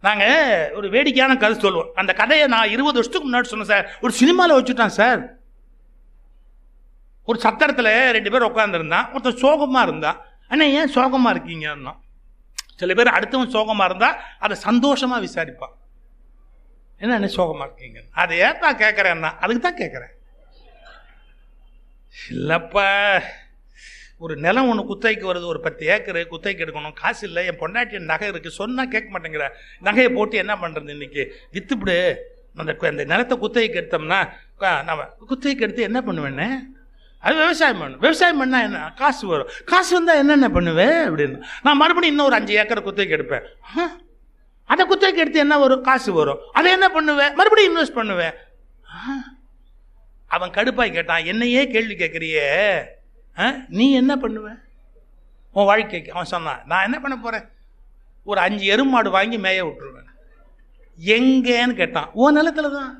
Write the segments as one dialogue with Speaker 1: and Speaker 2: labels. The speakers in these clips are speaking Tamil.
Speaker 1: நாங்க ஒரு வேடிக்கையான கதை சொல்லுவோம். அந்த கதையை நான் 20 வருஷத்துக்கு முன்னாடி சொன்னேன் சார். ஒரு சினிமாவில் வச்சுட்டான் சார். ஒரு சத்திரத்தில் 2 பேர் உட்காந்துருந்தான். ஒருத்தர் சோகமா இருந்தான். அண்ணா ஏன் சோகமா இருக்கீங்கன்னா, சில பேர் அடுத்தவன் சோகமா இருந்தா அதை சந்தோஷமா விசாரிப்பான். என்ன சோகமா இருக்கீங்க, அதை ஏப்பா கேட்கறேன்னா, அதுக்கு தான் கேட்கறேன். இல்லப்பா, ஒரு நிலம் ஒன்று குத்தகைக்கு வருது, ஒரு 10 ஏக்கரு குத்தகைக்கு எடுக்கணும், காசு இல்லை, என் பொண்டாட்டி நகை இருக்கு, சொன்னா கேட்க மாட்டேங்கிற, நகையை போட்டு என்ன பண்றது, இன்னைக்கு வித்துப்பிடு, அந்த நிலத்தை குத்தகைக்கு எடுத்தோம்னா, நம்ம குத்தகைக்கு எடுத்து என்ன பண்ணுவேன்னு, அது விவசாயம் பண்ணணும். விவசாயம் பண்ணா என்ன, காசு வரும், காசு வந்தால் என்னென்ன பண்ணுவேன் அப்படின்னு. நான் மறுபடியும் இன்னும் ஒரு 5 ஏக்கரை குத்தகைக்கு எடுப்பேன். அதை குத்தகைக்கு எடுத்து என்ன வரும், காசு வரும், அதை என்ன பண்ணுவேன், மறுபடியும் இன்வெஸ்ட் பண்ணுவேன். அவன் கடுப்பாய் கேட்டான், என்னையே கேள்வி கேட்குறியே, நீ என்ன பண்ணுவ உன் வாழ்க்கைக்கு? அவன் சொன்னான், நான் என்ன பண்ண போறேன், ஒரு 5 எருமாடு வாங்கி மேய விட்டுருவேன். எங்கன்னு கேட்டான். உன் நிலத்துல தான்,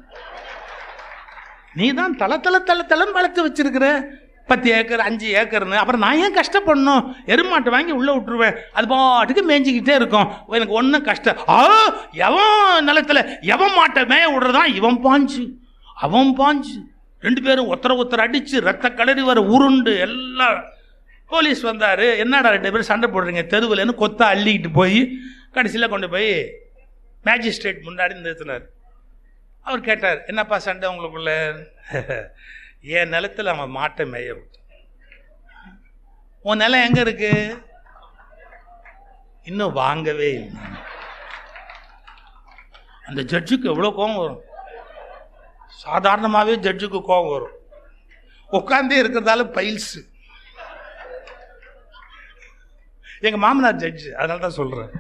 Speaker 1: நீ தான் தளம் வளர்த்து வச்சிருக்கிற, 10 ஏக்கர் 5 ஏக்கர்னு. அப்புறம் நான் ஏன் கஷ்டப்படணும், எருமாட்டை வாங்கி உள்ள விட்டுருவேன், அது பாட்டுக்கு மேய்ஞ்சிக்கிட்டே இருக்கும், எனக்கு ஒன்றும் கஷ்டம். எவன் நிலத்துல எவன் மாட்டை மேய விடுறதான், இவன் பாஞ்சு அவன் பாஞ்சு, 2 பேரும் ஒருத்தர அடிச்சு ரத்த கலரி வர உருண்டு எல்லாம். போலீஸ் வந்தாரு, என்னடா 2 பேரும் சண்டை போடுறீங்க தெருவில்னு கொத்தா அள்ளிக்கிட்டு போய் கடைசியில் கொண்டு போய் மேஜிஸ்ட்ரேட் முன்னாடி நிறுத்தினார். அவர் கேட்டார், என்னப்பா சண்டை உங்களுக்குள்ள? என் நிலத்தில் அவன் மாட்டை மேய விட்டு. உன் நிலம் எங்க இருக்கு? இன்னும் வாங்கவே இல்லை. அந்த ஜட்ஜுக்கு எவ்வளோ கோபம் வரும். சாதாரணமாகவே ஜட்ஜுக்கு கோபம் வரும். உட்காந்தே இருக்கிறதால பைல்ஸ். எங்க மாமனார் ஜட்ஜு, அதனால தான் சொல்றேன்.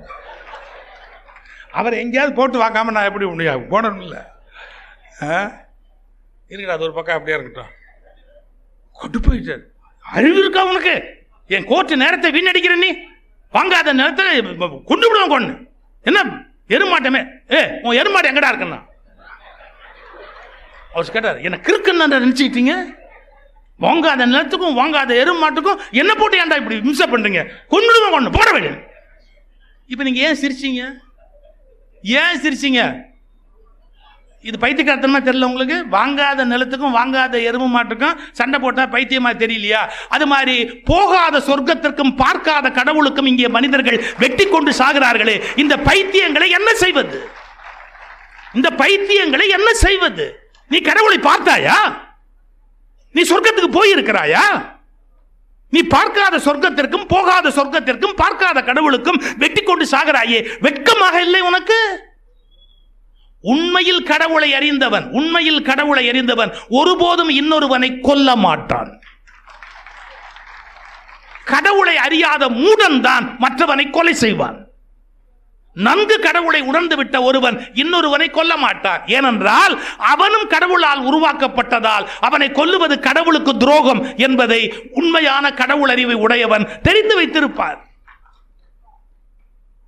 Speaker 1: அவர் எங்கேயாவது போட்டு வாங்காம நான் எப்படி முடியாது, போனோம் இல்லை இருக்கா, அது ஒரு பக்கம் அப்படியே இருக்கட்டும். கொண்டு போயிட்டார். அறிவு இருக்கா உனக்கு? என் கோர்ட்டு நேரத்தை வீணடிக்கிற நீ, வாங்காத நேரத்தை கொண்டு விடுவோம். கொண்டு என்ன எருமாட்டமே, உன் எருமாட்டை எங்கடா இருக்குன்னா? அவர் கேட்டார், என்ன கிறுக்குன்னு நினைச்சுக்கிட்டீங்க? வாங்காத நிலத்துக்கும் வாங்காத எருமாட்டுக்கும் என்ன போட்டு ஏன்டா இப்படி மிஸ் பண்றீங்க? கொண்டுடுவோம், கொண்டு போட வேண்டிய. இப்ப நீங்க ஏன் சிரிச்சீங்க? ஏன் சிரிச்சீங்க? இது பைத்தியக்காரத்தனமா தெரியல உங்களுக்கு? வாங்காத நிலத்துக்கும் வாங்காத எருமை மாட்டுக்கும் சண்டை போட்டா பைத்தியமா தெரியலையா? அது மாதிரி போகாத சொர்க்கத்திற்கும் பார்க்காத கடவுளுக்கும் இங்கே மனிதர்கள் வெட்டி கொண்டு சாகிறார்களே, இந்த பைத்தியங்களை என்ன செய்வது? இந்த பைத்தியங்களை என்ன செய்வது? நீ கடவுளை பார்த்தாயா? நீ சொர்க்கத்துக்கு போயிருக்கிறாயா? நீ பார்க்காத சொர்க்கத்திற்கும் போகாத சொர்க்கத்திற்கும் பார்க்காத கடவுளுக்கும் வெட்டி கொண்டு சாகிறாயே, வெட்கமாக இல்லை உனக்கு? உண்மையில் கடவுளை அறிந்தவன் ஒருபோதும் இன்னொருவனை கொல்ல மாட்டான். கடவுளை அறியாத மூடன் தான் மற்றவனை கொலை செய்வான். நன்கு கடவுளை உணர்ந்து விட்ட ஒருவன் இன்னொருவனை கொல்ல மாட்டான். ஏனென்றால் அவனும் கடவுளால் உருவாக்கப்பட்டதால் அவனை கொல்லுவது கடவுளுக்கு துரோகம் என்பதை உண்மையான கடவுள் அறிவை உடையவன் தெரிந்து வைத்திருப்பார்.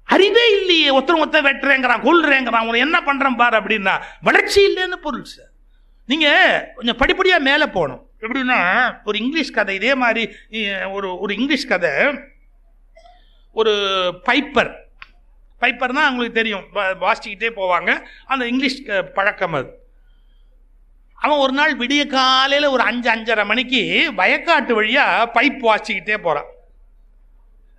Speaker 1: அறிவே இல்லையே, ஒருத்தர் வெட்டுறேங்கிறான், கொல்றேங்கிறான், உன என்ன பண்றான் பாரு அப்படின்னா வளர்ச்சி இல்லைன்னு பொருள் சார். நீங்க கொஞ்சம் படிப்படியா மேல போகணும். எப்படின்னா, ஒரு இங்கிலீஷ் கதை, இதே மாதிரி ஒரு இங்கிலீஷ் கதை. ஒரு பைப்பர்னா உங்களுக்கு தெரியும், வாசிச்சுக்கிட்டே போவாங்க, அந்த இங்கிலீஷ் பழக்கம் அது. அவன் ஒரு நாள் விடிய காலையில் ஒரு 5-5:30 மணிக்கு வயக்காட்டு வழியா பைப் வாசிச்சுக்கிட்டே போறான்.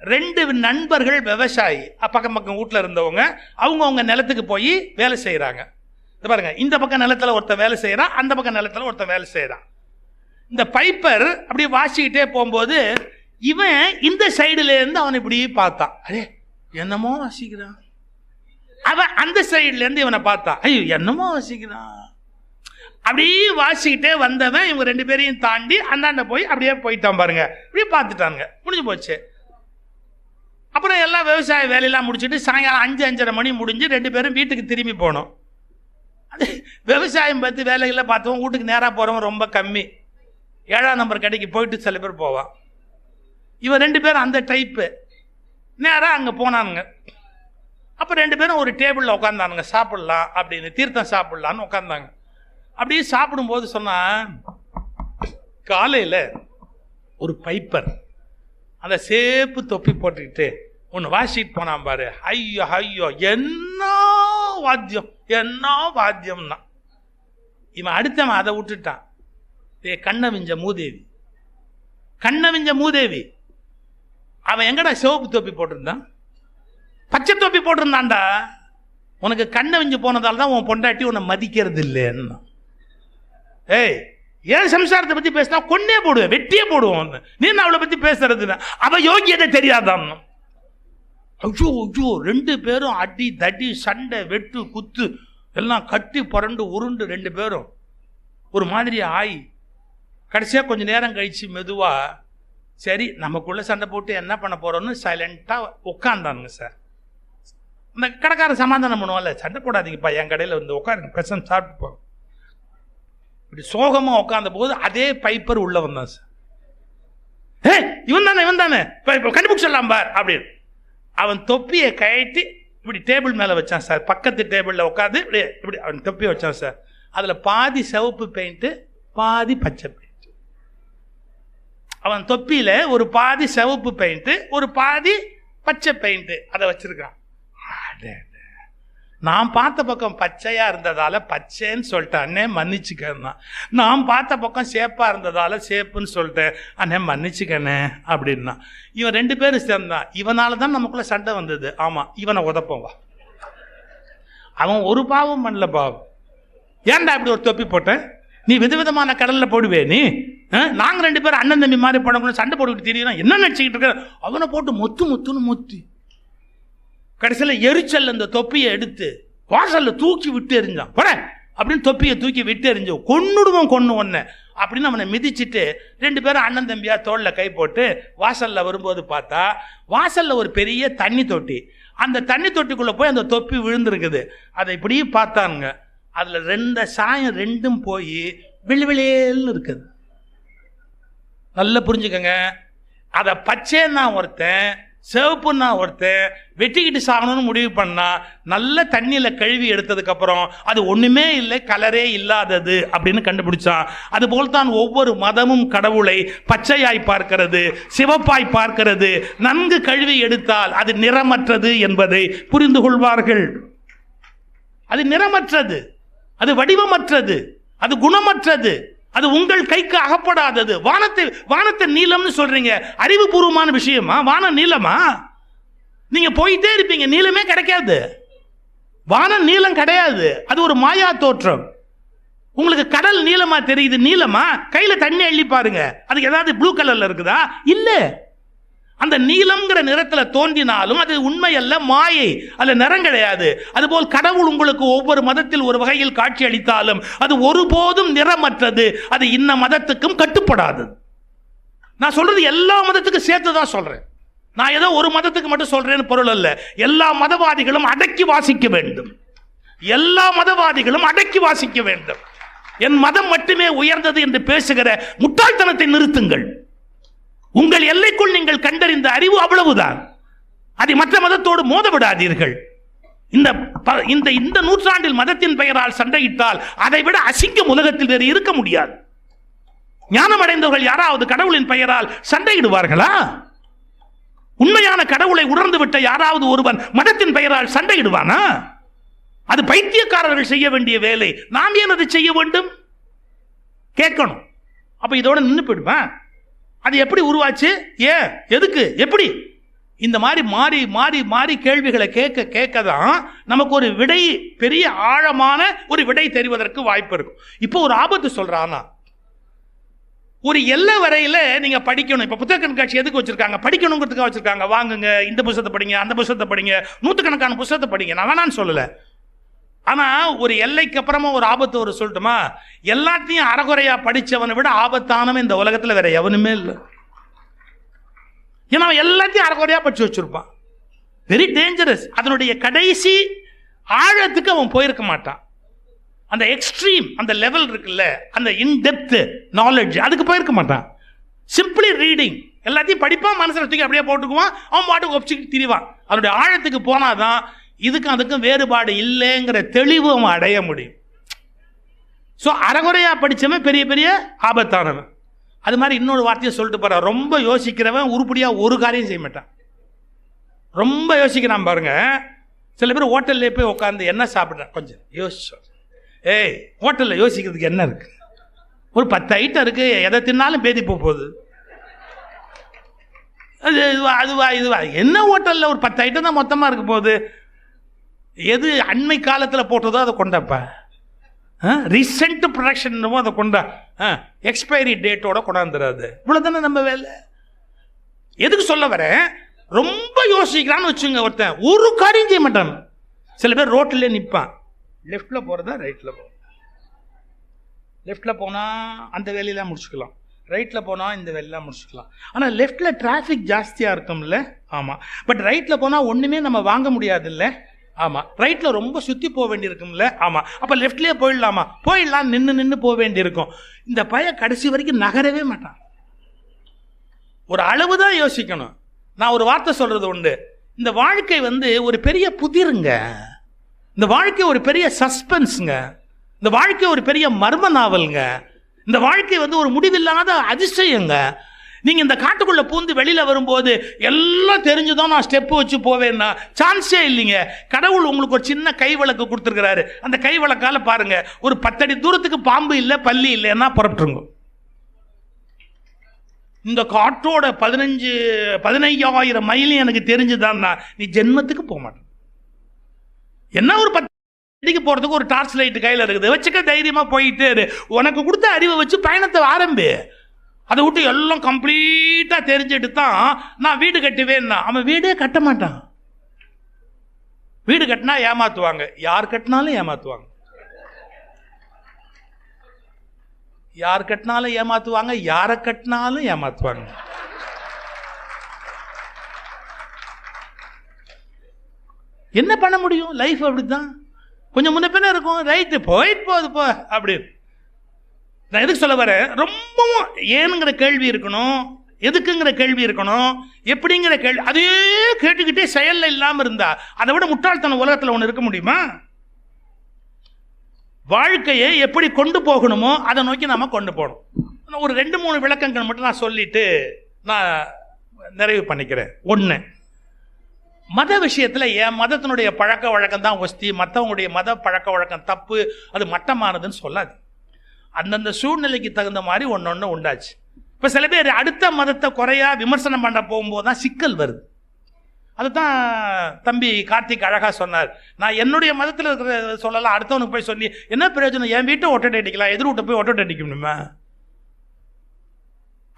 Speaker 1: 2 நண்பர்கள் விவசாயி, பக்கம் வீட்டில் இருந்தவங்க, அவங்க நிலத்துக்கு போய் வேலை செய்கிறாங்க. பாருங்க, இந்த பக்கம் நிலத்தில் ஒருத்தர் வேலை செய்கிறான், அந்த பக்கம் நிலத்தில் ஒருத்தர் வேலை செய்கிறான். இந்த பைப்பர் அப்படியே வாசிக்கிட்டே போகும்போது இவன் இந்த சைடுல இருந்து அவனை இப்படி பார்த்தான். அரே என்னமோ வாசிக்கிறான். அவன் அந்த சைடுல இருந்து இவனை பார்த்தான். ஐயோ என்னமோ வாசிக்கிறான். அப்படியே வாசிக்கிட்டே வந்தவன் இவங்க 2 பேரையும் தாண்டி அந்தாண்ட போய் அப்படியே போயிட்டான். பாருங்க, அப்படியே பார்த்துட்டானுங்க, முடிஞ்சு போச்சு. அப்புறம் எல்லாம் விவசாய வேலையெல்லாம் முடிச்சுட்டு சாயங்காலம் 5-5:30 மணி முடிஞ்சு 2 பேரும் வீட்டுக்கு திரும்பி போனோம். அது விவசாயம் பார்த்து வேலைகளில் பார்த்தவன் வீட்டுக்கு நேராக போகிறவன் ரொம்ப கம்மி. 7ஆம் நம்பர் கடைக்கு போயிட்டு சில பேர் போவான். இவன் 2 பேரும் அந்த டைப்பு. நேராக அங்கே போனானுங்க. அப்போ 2 பேரும் ஒரு டேபிளில் உட்காந்தானுங்க, சாப்பிட்லாம் அப்படின்னு, தீர்த்தம் சாப்பிட்லான்னு உட்காந்தாங்க. அப்படியே சாப்பிடும்போது சொன்னா, காலையில் ஒரு பைப்பர் அந்த சேப்பு தொப்பி போட்டுக்கிட்டு ஒன்று வாசிட்டு போனான் பாரு. ஐயோ ஐயோ, என்ன வாத்தியம், என்ன வாத்தியம்னா. இவன் அடுத்தவன் அதை விட்டுட்டான். கண்ணவிஞ்ச மூதேவி, கண்ணவிஞ்ச மூதேவி. அவன் எங்கடா சிவப்பு தொப்பி போட்டிருந்தான்? பச்சை தொப்பி போட்டிருந்தான்டா. உனக்கு கண்ணவிஞ்சு போனதால தான் உன் பொண்டாட்டி உன்னை மதிக்கிறது இல்லைன்னா. ஏய், ஏன் சம்சாரத்தை பத்தி பேசினா கொன்னே போடுவேன், வெட்டியே போடுவோம். நீ என்ன அவளை பத்தி பேசுறதுன்னா அவ யோகியதை தெரியாதான். ஐயோ ஐயோ, 2 பேரும் அடி தடி சண்டை வெட்டு குத்து எல்லாம் கட்டி புரண்டு உருண்டு 2 பேரும் ஒரு மாதிரி ஆயி கடைசியா கொஞ்ச நேரம் கழிச்சு மெதுவா சரி நமக்குள்ள சண்டை போட்டு என்ன பண்ண போறோம்னு சைலண்டா உட்காந்தானுங்க சார். இந்த கடைக்கார சமாதானம் பண்ணுவான்ல, சண்டை போடாதீங்கப்பா, என் கடையில் வந்து உட்காருங்க, பிரச்சனை சாப்பிட்டு போங்க. இப்படி சோகமா உட்கார்ந்த போது அதே பைப்பர் உள்ள வந்தான் சார். இவன் தானே கண்டுபிடிச்சிடலாம் பார் அப்படின்னு அவன் தொப்பியை கழட்டி இப்படி டேபிள் மேல வச்சான் சார். பக்கத்து டேபிள்ல உட்காந்து இப்படி அவன் தொப்பியை வச்சான் சார். அதுல பாதி சிவப்பு பெயிண்ட், பாதி பச்சை பெயிண்ட். அவன் தொப்பியில ஒரு பாதி சிவப்பு பெயிண்ட், ஒரு பாதி பச்சை பெயிண்ட் அதை வச்சிருக்கான். நான் பார்த்த பக்கம் பச்சையா இருந்ததால பச்சைன்னு சொல்லிட்டேன், அண்ணே மன்னிச்சுக்கண்ணா. நான் பார்த்த பக்கம் சேப்பா இருந்ததால சேப்புன்னு சொல்லிட்டேன், அண்ணே மன்னிச்சுக்கண்ணே அப்படின்னா. இவன் 2 பேரும் சேர்ந்தான். இவனால தான் நமக்குள்ள சண்டை வந்தது. ஆமா, இவனை உதப்போம் வா. அவன் ஒரு பாவம் பண்ணல பாவம். ஏன்டா இப்படி ஒரு தொப்பி போட்டேன்? நீ விதவிதமான கடல்ல போடுவே நீ. நாங்க 2 பேரும் அண்ணன் தம்பி மாதிரி போடணும், சண்டை போட்டுக்கிட்டு தெரியும் என்ன நினைச்சுக்கிட்டு இருக்க. அவனை போட்டு முத்துன்னு முத்தி கடைசியில் எரிச்சல் அந்த தொப்பியை எடுத்து வாசல்ல தூக்கி விட்டு எறிஞ்சான். போட அப்படின்னு தொப்பியை தூக்கி விட்டு எறிஞ்சு கொன்னுடுவோம் கொன்னு ஒன்னு அப்படின்னு அவனை மிதிச்சுட்டு 2 பேரும் அண்ணன் தம்பியா தோல்ல கை போட்டு வாசல்ல வரும்போது பார்த்தா வாசல்ல ஒரு பெரிய தண்ணி தொட்டி. அந்த தண்ணி தொட்டிக்குள்ள போய் அந்த தொப்பி விழுந்திருக்குது. அதை இப்படி பார்த்தானுங்க. அதுல 2 சாயம் 2ம் போய் விழுவிலேன்னு இருக்குது. நல்லா புரிஞ்சுக்கங்க. அதை பச்சைன்னா ஒருத்தன், சிவப்புன்னா ஒருத்தன் வெட்டிக்கிட்டு சாகணும்னு முடிவு பண்ணா நல்ல தண்ணியில கழுவி எடுத்ததுக்கு அப்புறம் அது ஒண்ணுமே இல்லை, கலரே இல்லாதது அப்படின்னு கண்டுபிடிச்சான். அது போல்தான் ஒவ்வொரு மதமும் கடவுளை பச்சையாய் பார்க்கிறது, சிவப்பாய் பார்க்கிறது. நன்கு கழுவி எடுத்தால் அது நிறமற்றது என்பதை புரிந்து கொள்வார்கள். அது நிறமற்றது, அது வடிவமற்றது, அது குணமற்றது, அது உங்கள் கைக்கு அகப்படாதது. வானத்தை நீளம்னு சொல்றீங்க, அறிவுபூர்வமான விஷயமா? வானம் நீளமா? நீங்க போயிட்டே இருப்பீங்க, நீளமே கிடைக்காது. வானம் நீளம் கிடையாது, அது ஒரு மாயா தோற்றம். உங்களுக்கு கடல் நீளமா தெரியுது, நீளமா? கையில தண்ணி அள்ளி பாருங்க, அதுக்கு ஏதாவது ப்ளூ கலர்ல இருக்குதா? இல்ல. அந்த நீலம்ங்கிற நிறத்துல தோன்றினாலும் அது உண்மை அல்ல, மாயை, அல்ல நிறம் கிடையாது. அதுபோல் கடவுள் உங்களுக்கு ஒவ்வொரு மதத்தில் ஒரு வகையில் காட்சி அளித்தாலும் அது ஒருபோதும் நிறமற்றது, அது இன்ன மதத்துக்கும் கட்டுப்படாதது. நான் சொல்றது எல்லா மதத்துக்கும் சேர்த்து தான் சொல்றேன். நான் ஏதோ ஒரு மதத்துக்கு மட்டும் சொல்றேன்னு பொருள் அல்ல. எல்லா மதவாதிகளும் அடக்கி வாசிக்க வேண்டும். எல்லா மதவாதிகளும் அடக்கி வாசிக்க வேண்டும். என் மதம் மட்டுமே உயர்ந்தது என்று பேசுகிற முட்டாள்தனத்தை நிறுத்துங்கள். உங்கள் எல்லைக்குள் நீங்கள் கண்டறிந்த அறிவு அவ்வளவுதான். அதை மற்ற மதத்தோடு மோத விடாதீர்கள். இந்த நூற்றாண்டில் மதத்தின் பெயரால் சண்டையிட்டால் அதை விட அசிங்கம் உலகத்தில் வேறு இருக்க முடியாது. ஞானம் அடைந்தவர்கள் யாராவது கடவுளின் பெயரால் சண்டையிடுவார்களா? உண்மையான கடவுளை உணர்ந்து விட்ட யாராவது ஒருவன் மதத்தின் பெயரால் சண்டையிடுவானா? அது பைத்தியக்காரர்கள் செய்ய வேண்டிய வேலை. நாம் ஏன் அதை செய்ய வேண்டும்? கேட்கணும். அப்ப இதோட நின்று போயிடுவேன். அது எப்படி உருவாச்சு? ஏன்? எதுக்கு? எப்படி? இந்த மாதிரி மாறி மாறி மாறி கேள்விகளை கேட்க கேட்க தான் நமக்கு ஒரு விடை, பெரிய ஆழமான ஒரு விடை தெரிவதற்கு வாய்ப்பு இருக்கும். இப்போ ஒரு ஆபத்து சொல்றானா, ஒரு எல்லை வரையில நீங்க படிக்கணும். இப்ப புத்தக கண்காட்சி எதுக்கு வச்சிருக்காங்க? படிக்கணுங்கிறதுக்காக வச்சிருக்காங்க. வாங்குங்க, இந்த புத்தகத்தை படிங்க, அந்த புத்தகத்தை படிங்க, 100கணக்கான புத்தகத்தை படிங்க. நான் வேணான்னு சொல்லல. ஆனா ஒரு எல்லைக்கு அப்புறமா ஒரு ஆபத்து ஒரு சொல்லட்டுமா? எல்லாத்தையும் அறகுறையா படிச்சவனை விட ஆபத்தானவன் இந்த உலகத்துல வேற எவனுமே இல்லை. ஏன்னா அவன் எல்லாத்தையும் அறகுறையா படிச்சு வச்சிருப்பான். Very dangerous. அதனுடைய கடைசி ஆழத்துக்கு அவன் போயிருக்க மாட்டான். அந்த எக்ஸ்ட்ரீம், அந்த லெவல் இருக்குல்ல, அந்த இன்டெப்த் நாலேஜ், அதுக்கு போயிருக்க மாட்டான். சிம்பிளி ரீடிங், எல்லாத்தையும் படிப்பான், மனசுல தூக்கி அப்படியே போட்டுக்குவான், அவன் பாட்டுக்கு ஒப்பிச்சுக்கிட்டு திரிவான். அதனுடைய ஆழத்துக்கு போனாதான் இதுக்கும் அதுக்கும் வேறுபாடு இல்லைங்கிற தெளிவு அவன் அடைய முடியும். ஸோ அறகுறையா படிச்சவன் பெரிய பெரிய ஆபத்தானவன். அது மாதிரி இன்னொரு வார்த்தையை சொல்லிட்டு போற, ரொம்ப யோசிக்கிறவன் உருப்படியா ஒரு காரியம் செய்ய மாட்டான். ரொம்ப யோசிக்கிறான் பாருங்க. சில பேர் ஹோட்டல்ல போய் உட்காந்து என்ன சாப்பிட்றேன் கொஞ்சம் யோசிச்சோம். ஏய், ஹோட்டலில் யோசிக்கிறதுக்கு என்ன இருக்கு? ஒரு 10 ஐட்டம் இருக்கு, எதை தின்னாலும் பேதி போகுது. அது இதுவா என்ன ஹோட்டலில் ஒரு 10 ஐட்டம் தான் மொத்தமாக இருக்க போகுது. எது அண்மை காலத்தில் போட்டதோ அதை கொண்டாப்பா, ரீசெண்ட் ப்ரொடக்ஷன் அதை கொண்டா, எக்ஸ்பைரி டேட்டோட கொண்டாந்துடாது. இவ்வளோதானே நம்ம வேலை. எதுக்கு சொல்ல வரேன், ரொம்ப யோசிக்கிறான்னு வச்சுங்க ஒருத்தன், ஒரு காரியம் செய்ய மாட்டான். சில பேர் ரோட்டிலே நிற்பான், லெஃப்டில் போகிறதா ரைட்டில் போகும், லெஃப்டில் போனால் அந்த வேலையெல்லாம் முடிச்சுக்கலாம், ரைட்டில் போனால் இந்த வேலையெல்லாம் முடிச்சுக்கலாம். ஆனால் லெஃப்டில் டிராஃபிக் ஜாஸ்தியாக இருக்கும்ல, ஆமாம். பட் ரைட்டில் போனால் ஒன்றுமே நம்ம வாங்க முடியாது இல்லை, ஆமாம். ரைட்டில் ரொம்ப சுற்றி போக வேண்டியிருக்கும்ல, ஆமாம். அப்போ லெஃப்ட்லேயே போயிடலாமா? போயிடலாம், நின்று போக வேண்டியிருக்கும். இந்த பையன் கடைசி வரைக்கும் நகரவே மாட்டான். ஒரு அளவு தான் யோசிக்கணும். நான் ஒரு வார்த்தை சொல்கிறது உண்டு, இந்த வாழ்க்கை ஒரு பெரிய புதிருங்க, இந்த வாழ்க்கை ஒரு பெரிய சஸ்பென்ஸுங்க, இந்த வாழ்க்கை ஒரு பெரிய மர்ம நாவலுங்க, இந்த வாழ்க்கை ஒரு முடிவில்லாத அதிசயங்க. நீங்கள் இந்த காட்டுக்குள்ளே பூந்து வெளியில் வரும்போது எல்லாம் தெரிஞ்சுதான் நான் ஸ்டெப்பு வச்சு போவேன்னா சான்ஸே இல்லைங்க. கடவுள் உங்களுக்கு ஒரு சின்ன கை விளக்கு கொடுத்துருக்கிறாரு. அந்த கை விளக்கால பாருங்க, ஒரு 10 அடி தூரத்துக்கு பாம்பு இல்லை பல்லி இல்லைன்னா புறப்பட்டுருங்க. இந்த காட்டோட 15,000 மைலும் எனக்கு தெரிஞ்சுதான்னா நீ ஜென்மத்துக்கு போக மாட்டேன். என்ன ஒரு 10 அடிக்கு போகிறதுக்கு ஒரு டார்ச் லைட் கையில் இருக்குது, வச்சுக்க தைரியமாக போயிட்டு உனக்கு கொடுத்த அறிவை வச்சு பயணத்தை ஆரம்பி. அதை விட்டு எல்லாம் கம்ப்ளீட்டாக தெரிஞ்சுட்டு தான் நான் வீடு கட்டுவேன்னா அவன் வீடே கட்ட மாட்டான். வீடு கட்டினா ஏமாத்துவாங்க, யார் கட்டினாலும் ஏமாத்துவாங்க, யார் கட்டினாலும் ஏமாத்துவாங்க, யாரை கட்டினாலும் ஏமாத்துவாங்க. என்ன பண்ண முடியும்? லைஃப் அப்படிதான், கொஞ்சம் முன்ன பின்ன இருக்கும். ரைட்டு போயிட்டு போகுது போ அப்படி. நான் எதுக்கு சொல்ல வரேன், ரொம்பவும் ஏனுங்கிற கேள்வி இருக்கணும், எதுக்குங்கிற கேள்வி இருக்கணும், எப்படிங்கிற கேள்வி. அதே கேட்டுக்கிட்டே செயலில் இல்லாமல் இருந்தா அதை விட முட்டாள்தனம் உலகத்தில் ஒன்று இருக்க முடியுமா? வாழ்க்கையை எப்படி கொண்டு போகணுமோ அதை நோக்கி நாம கொண்டு போகணும். ஒரு 2-3 விளக்கங்கள் மட்டும் நான் சொல்லிட்டு நான் நிறைவு பண்ணிக்கிறேன். ஒன்று, மத விஷயத்தில் என் மதத்தினுடைய பழக்க வழக்கம் தான் ஒஸ்தி, மற்றவங்களுடைய மத பழக்க வழக்கம் தப்பு, அது மட்டமானதுன்னு சொல்லாது. அந்தந்த சூழ்நிலைக்கு தகுந்த மாதிரி ஒன்று உண்டாச்சு. இப்போ சில பேர் அடுத்த மதத்தை குறையா விமர்சனம் பண்ண போகும்போது தான் சிக்கல் வருது. அதுதான் தம்பி கார்த்திக் அழகா சொன்னார். நான் என்னுடைய மதத்தில் இருக்கிற சொல்லலாம், அடுத்தவனுக்கு போய் சொல்லி என்ன பிரயோஜனம்? என் வீட்டை ஒட்டை அடிக்கலாம், எதிர் வீட்டை போய் ஒட்டை அடிக்க முடியுமா?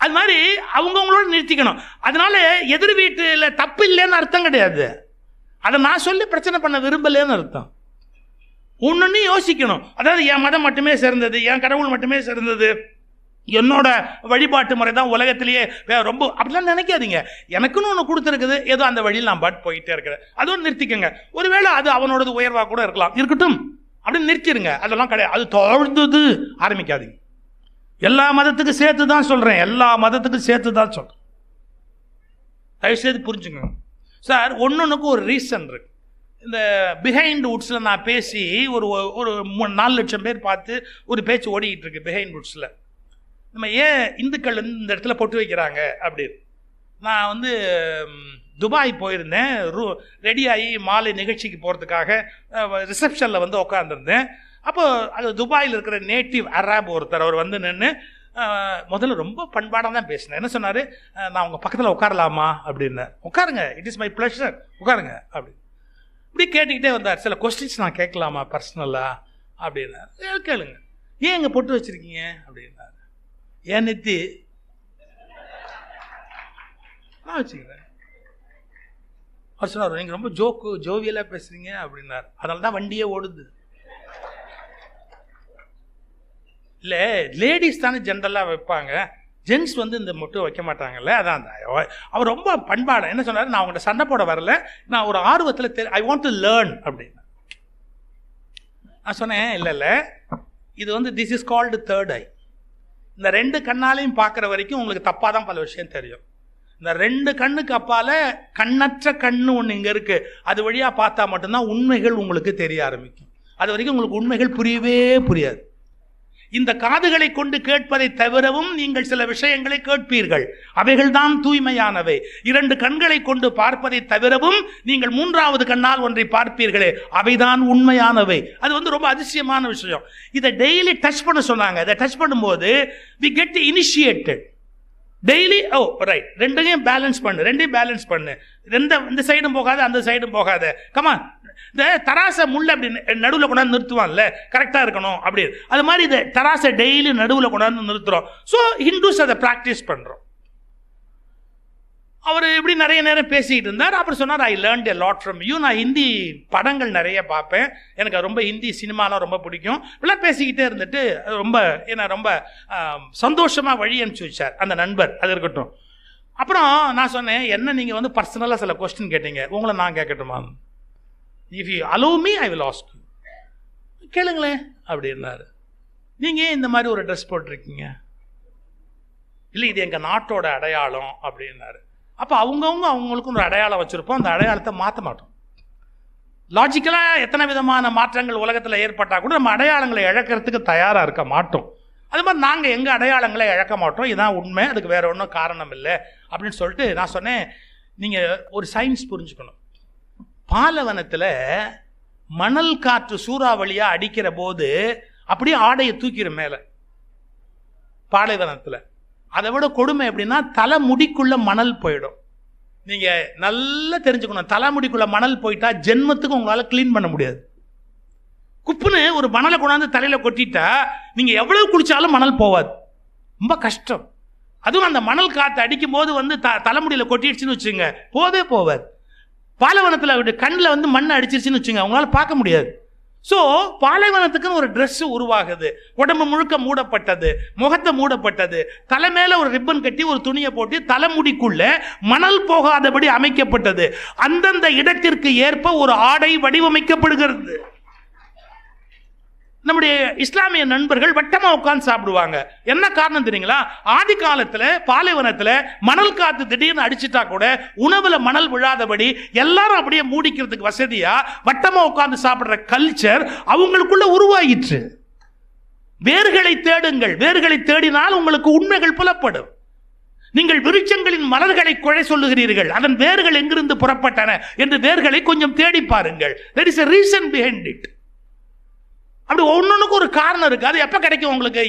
Speaker 1: அது மாதிரி அவங்கவுங்களோட நிறுத்திக்கணும். அதனால எதிர் வீட்டில் தப்பு இல்லைன்னு அர்த்தம் கிடையாது, அதை நான் சொல்லி பிரச்சனை பண்ண விரும்பலேன்னு அர்த்தம். ஒன்னொன்னு யோசிக்கணும். அதாவது என் மதம் மட்டுமே சிறந்தது, என் கடவுள் மட்டுமே சிறந்தது, என்னோட வழிபாட்டு முறை தான் உலகத்திலேயே ரொம்ப அப்படிலாம் நினைக்காதீங்க. எனக்குன்னு ஒன்று கொடுத்துருக்குது, ஏதோ அந்த வழியில் நான் பாட்டு போயிட்டே இருக்கிறேன், அதுவும் நிறுத்திக்கங்க. ஒருவேளை அது அவனோடது உயர்வாக கூட இருக்கலாம், இருக்கட்டும் அப்படின்னு நிறுத்திடுங்க. அதெல்லாம் கிடையாது, அது தொடர்ந்து ஆரம்பிக்காதீங்க. எல்லா மதத்துக்கும் சேர்த்து தான் சொல்கிறேன், எல்லா மதத்துக்கும் சேர்த்து தான் சொல்கிறேன், தயவுசெய்து புரிஞ்சுங்க சார். ஒன்னொன்றுக்கும் ஒரு ரீசன் இருக்கு. இந்த பிஹைண்ட் வுட்ஸில் நான் பேசி ஒரு 4 லட்சம் பேர் பார்த்து ஒரு பேச்சு ஓடிக்கிட்டு இருக்கு. பிஹைண்ட் வுட்ஸில் நம்ம ஏன் இந்துக்கள் இந்த இடத்துல பொட்டு வைக்கிறாங்க அப்படின்னு. நான் துபாய் போயிருந்தேன், ரெடியாகி மாலை நிகழ்ச்சிக்கு போகிறதுக்காக ரிசப்ஷனில் உட்காந்துருந்தேன். அப்போ அது துபாயில் இருக்கிற நேட்டிவ் அராப் ஒருத்தர், அவர் நின்று முதல்ல ரொம்ப பண்பாடாக தான் பேசினேன். என்ன சொன்னார், நான் உங்கள் பக்கத்தில் உட்காரலாமா அப்படின்னு. உட்காருங்க, இட் இஸ் மை ப்ளஷர், உட்காருங்க அப்படி. இப்படி கேட்டுக்கிட்டே வந்தார். சில கொஸ்டின்ஸ் நான் கேட்கலாமா பர்சனலா அப்படின்னா. கேளுங்க. ஏன் இங்கே பொட்டு வச்சிருக்கீங்க அப்படின்னாரு. ஏன் நெத்தி நான் வச்சுக்கிறேன். அவர் சொன்னார், நீங்கள் ரொம்ப ஜோவியலாக பேசுறீங்க அப்படின்னார். அதனால தான் வண்டியே ஓடுது. இல்லை, லேடிஸ் தானே ஜென்ரலாக வைப்பாங்க, ஜென்ஸ் இந்த மட்டும் வைக்க மாட்டாங்கல்ல. அதான் அவர் ரொம்ப பண்பாடு. என்ன சொன்னார், நான் உங்கள்கிட்ட சண்டை போட வரல, நான் ஒரு ஆர்வத்தில் ஐ வாண்ட் டு லேர்ன் அப்படின்னு. நான் சொன்னேன், இல்லை இது திஸ் இஸ் கால்டு தேர்ட் ஐ. இந்த 2 கண்ணாலையும் பார்க்குற வரைக்கும் உங்களுக்கு தப்பாக தான் பல விஷயம் தெரியும். இந்த 2 கண்ணுக்கு அப்பால் கண்ணற்ற கண்ணு ஒன்று இங்கே இருக்குது, அது வழியாக பார்த்தா மட்டும்தான் உண்மைகள் உங்களுக்கு தெரிய ஆரம்பிக்கும். அது வரைக்கும் உங்களுக்கு உண்மைகள் புரியவே புரியாது. இந்த காதுகளை கொண்டு கேட்பதை தவிரவும் நீங்கள் சில விஷயங்களை கேட்பீர்கள், அவைகள்தான் தூய்மையானவை. 2 கண்களை கொண்டு பார்ப்பதை தவிரவும் நீங்கள் 3வது கண்ணால் ஒன்றை பார்ப்பீர்களே, அவைதான் உண்மையானவை. அது ரொம்ப அதிசயமான விஷயம். இதை டெய்லி டச் பண்ண சொன்னாங்க. இதை டச் பண்ணும்போது we get initiated daily. Right, ரெண்டையும் பேலன்ஸ் பண்ணு. இந்த சைடும் போகாது, அந்த சைடும் போகாது. கமான், இந்த தராசை முள்ள அப்படி நடுவில் கொண்டாந்து நிறுத்துவான்ல, கரெக்டாக இருக்கணும் அப்படி. அது மாதிரி இந்த தராசை டெய்லி நடுவில் கொண்டாந்து நிறுத்துறோம். ஸோ ஹிந்துஸ் அதை ப்ராக்டிஸ் பண்ணுறோம். அவர் இப்படி நிறைய நேரம் பேசிக்கிட்டு இருந்தார். அப்புறம் சொன்னார், I learned a lot from you. நான் ஹிந்தி படங்கள் நிறைய பார்ப்பேன், எனக்கு ரொம்ப ஹிந்தி சினிமாலாம் ரொம்ப பிடிக்கும். இப்படிலாம் பேசிக்கிட்டே இருந்துட்டு ரொம்ப சந்தோஷமாக வழி அனுப்பிச்சி வச்சார் அந்த நண்பர். அது இருக்கட்டும். அப்புறம் நான் சொன்னேன், என்ன நீங்கள் பர்சனலாக சில கொஸ்டின் கேட்டீங்க, உங்களை நான் கேட்கட்டுமா? If you allow me I will ask you. கேளுங்களேன் அப்படின்னாரு. நீங்கள் ஏன் இந்த மாதிரி ஒரு ட்ரெஸ் போட்டிருக்கீங்க? இல்லை, இது எங்கள் நாட்டோட அடையாளம் அப்படின்னாரு. அப்போ அவங்களுக்கும் ஒரு அடையாளம் வச்சுருப்போம், அந்த அடையாளத்தை மாற்ற மாட்டோம். லாஜிக்கலாக எத்தனை விதமான மாற்றங்கள் உலகத்தில் ஏற்பட்டால் கூட நம்ம அடையாளங்களை இழக்கிறதுக்கு தயாராக இருக்க மாட்டோம். அது மாதிரி நாங்கள் எங்கள் அடையாளங்களை இழக்க மாட்டோம். இதுதான் உண்மை, அதுக்கு வேறு ஒன்றும் காரணம் இல்லை அப்படின்னு சொல்லிட்டு நான் சொன்னேன், நீங்கள் ஒரு சயின்ஸ் புரிஞ்சுக்கணும். பாலைவனத்தில் மணல் காற்று சூறாவளியாக அடிக்கிற போது அப்படியே ஆடையை தூக்கிற மேலே பாலைவனத்தில். அதை விட கொடுமை எப்படின்னா, தலைமுடிக்குள்ள மணல் போயிடும். நீங்கள் நல்லா தெரிஞ்சுக்கணும், தலைமுடிக்குள்ள மணல் போயிட்டா ஜென்மத்துக்கு உங்களால் கிளீன் பண்ண முடியாது. குப்புன்னு ஒரு மணலை கொண்டாந்து தலையில் கொட்டிட்டா நீங்கள் எவ்வளவு குளிச்சாலும் மணல் போவாது, ரொம்ப கஷ்டம். அதுவும் அந்த மணல் காற்று அடிக்கும் போது தலைமுடியில் கொட்டிடுச்சுன்னு வச்சுங்க, போவாது. பாலைவனத்தில் கண்ணில் மண்ணை அடிச்சிருச்சுன்னு வச்சுங்க, அவங்களால பார்க்க முடியாது. ஸோ பாலைவனத்துக்குன்னு ஒரு ட்ரெஸ் உருவாகுது, உடம்பு முழுக்க மூடப்பட்டது, முகத்தை மூடப்பட்டது, தலை மேலே ஒரு ரிப்பன் கட்டி ஒரு துணியை போட்டு தலைமுடிக்குள்ள மணல் போகாதபடி அமைக்கப்பட்டது. அந்தந்த இடத்திற்கு ஏற்ப ஒரு ஆடை வடிவமைக்கப்படுகிறது. நம்முடைய இஸ்லாமிய நண்பர்கள் வட்டமாக உட்கார்ந்து சாப்பிடுவாங்க. என்ன காரணம் தெரியுங்களா? ஆதி காலத்தில் பாலைவனத்தில் மணல் காத்து திடீர்னு அடிச்சுட்டா கூட உணவுல மணல் விழாதபடி எல்லாரும் அப்படியே மூடிக்கிறதுக்கு வசதியா வட்டமாக உட்கார்ந்து சாப்பிடுற கல்ச்சர் அவங்களுக்குள்ள உருவாயிற்று. வேர்களை தேடுங்கள், வேர்களை தேடினால் உங்களுக்கு உண்மைகள் புலப்படும். நீங்கள் விருட்சங்களின் மலர்களை குறை சொல்லுகிறீர்கள், அதன் வேர்கள் எங்கிருந்து புறப்பட்டன என்று வேர்களை கொஞ்சம் தேடி பாருங்கள். there is a reason behind it. அப்படி ஒன்னொன்னுக்கு ஒரு காரணம் இருக்கு. அது எப்ப கிடைக்கும் உங்களுக்கு?